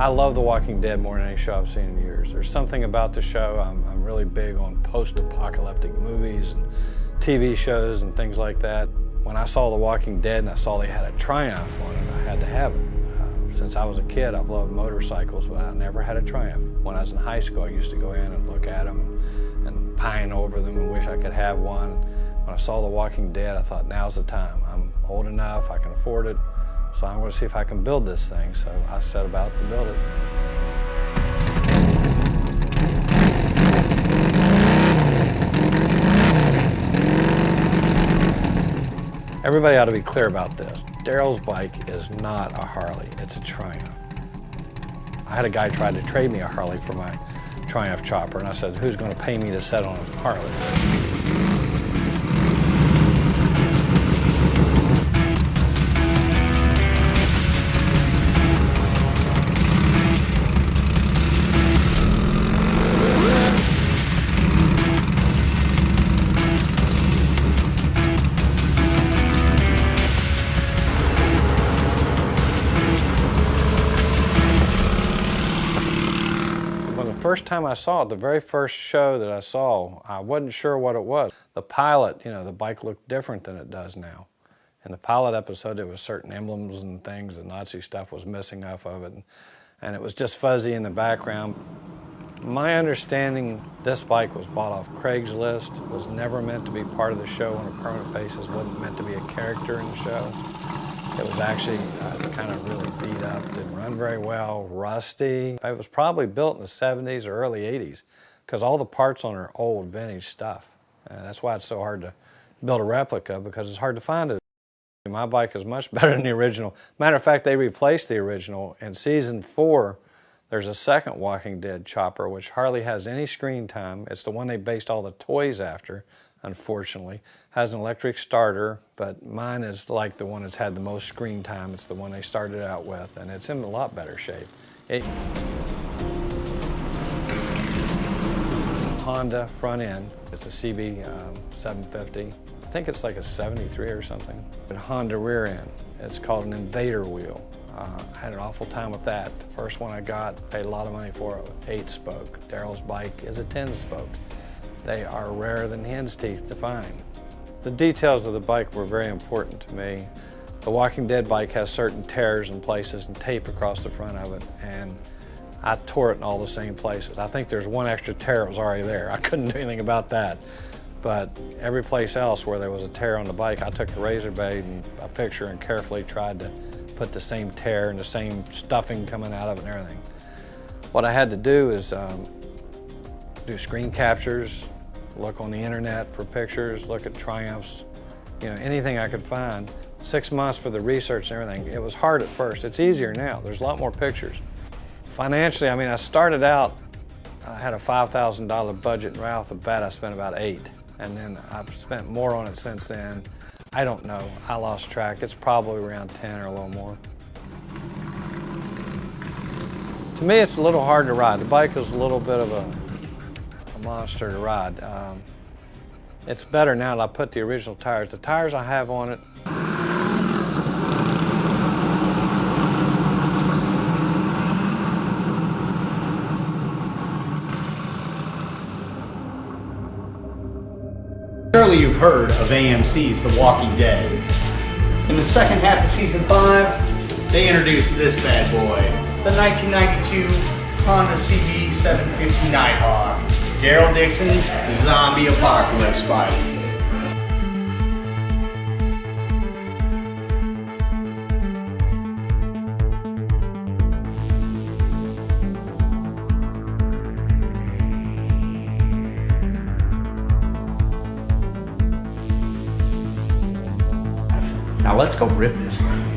I love The Walking Dead more than any show I've seen in years. There's something about the show. I'm really big on post-apocalyptic movies and TV shows and things like that. When I saw The Walking Dead and I saw they had a Triumph on it, I had to have it. Since I was a kid, I've loved motorcycles, but I never had a Triumph. When I was in high school, I used to go in and look at them and pine over them and wish I could have one. When I saw The Walking Dead, I thought, now's the time. I'm old enough, I can afford it, so I'm going to see if I can build this thing. So I set about to build it. Everybody ought to be clear about this. Daryl's bike is not a Harley, it's a Triumph. I had a guy try to trade me a Harley for my Triumph chopper, and I said, who's going to pay me to set on a Harley? The first time I saw it, the very first show that I saw, I wasn't sure what it was. The pilot, the bike looked different than it does now. In the pilot episode, there was certain emblems and things, the Nazi stuff was missing off of it, and it was just fuzzy in the background. My understanding, this bike was bought off Craigslist, was never meant to be part of the show on a permanent basis, wasn't meant to be a character in the show. It was actually kind of really beat up, didn't run very well, rusty. It was probably built in the 70s or early 80s because all the parts on it are old vintage stuff. And that's why it's so hard to build a replica, because it's hard to find it. My bike is much better than the original. Matter of fact, they replaced the original. In season 4, there's a second Walking Dead chopper, which hardly has any screen time. It's the one they based all the toys after, unfortunately. Has an electric starter, but mine is like the one that's had the most screen time. It's the one they started out with, and it's in a lot better shape. Honda front end. It's a CB 750. I think it's like a 73 or something. A Honda rear end. It's called an Invader wheel. I had an awful time with that. The first one I got, paid a lot of money for it, 8-spoke. Daryl's bike is a 10-spoke. They are rarer than hen's teeth to find. The details of the bike were very important to me. The Walking Dead bike has certain tears in places and tape across the front of it, and I tore it in all the same places. I think there's one extra tear that was already there. I couldn't do anything about that. But every place else where there was a tear on the bike, I took a razor blade and a picture and carefully tried to put the same tear and the same stuffing coming out of it and everything. What I had to do is do screen captures, look on the internet for pictures, look at Triumphs, anything I could find. 6 months for the research and everything. It was hard at first. It's easier now. There's a lot more pictures. Financially, I started out, I had a $5,000 budget, and right off the bat I spent about $8,000. And then I've spent more on it since then. I don't know. I lost track. It's probably around 10 or a little more. To me, it's a little hard to ride. The bike is a little bit of a monster to ride. It's better now that I put the original tires. The tires I have on it, Surely you've heard of AMC's The Walking Dead. In the second half of season 5, they introduced this bad boy, the 1992 Honda CB 750 Nighthawk, Daryl Dixon's zombie apocalypse bike. Now let's go rip this thing.